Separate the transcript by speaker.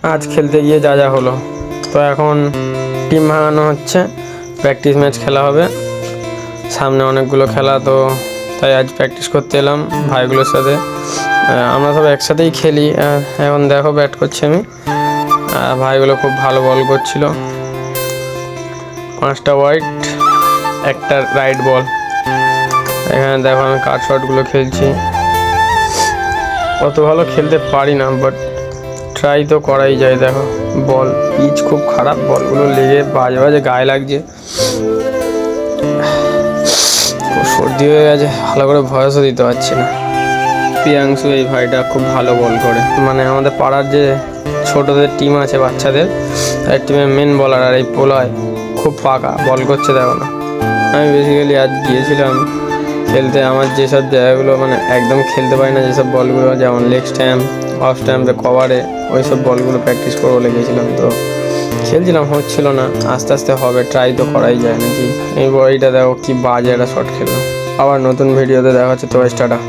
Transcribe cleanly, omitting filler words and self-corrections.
Speaker 1: আজ খেলতে গিয়ে যা যা হলো। তো এখন টিম ভাঙানো হচ্ছে, প্র্যাকটিস ম্যাচ খেলা হবে, সামনে অনেকগুলো খেলা, তো তাই আজ প্র্যাকটিস করতে এলাম ভাইগুলোর সাথে। আমরা সব একসাথেই খেলি। এখন দেখো ব্যাট করছি আমি, ভাইগুলো খুব ভালো বল করছিল। 5টা হোয়াইট, একটা রাইট বল। এখানে দেখো আমি কাট শটগুলো খেলছি। অত ভালো খেলতে পারি না, বাট ট্রাই তো করাই যায়। দেখো বল, পিচ খুব খারাপ, বলগুলো লেগে বাজে বাজে গায়ে লাগছে। খুব সর্দি হয়ে গেছে, ভালো করে ভয়েসও দিতে পারছি না। প্রিয়াংশু এই ভাইটা খুব ভালো বল করে, মানে আমাদের পাড়ার যে ছোটদের টিম আছে বাচ্চাদের, তার টিমের মেন বলার। আর এই পোলায় খুব পাকা বল করছে, দেখো না। আমি বেসিক্যালি আজ গিয়েছিলাম খেলতে। আমার যেসব জায়গাগুলো মানে একদম খেলতে পারি না, যেসব বলগুলো, যেমন লেগ স্ট্যাম্প, অফ স্ট্যাম্পে, কভারে, ওই সব বলগুলো প্র্যাকটিস করবো লেগেছিলাম। তো খেলছিলাম, হচ্ছিল না। আস্তে আস্তে হবে, ট্রাই তো করাই যায় নাকি। এই বডিটা দেখো কি বাজে একটা শট খেললাম। আবার নতুন ভিডিওতে দেখা হচ্ছে, তো টাটা।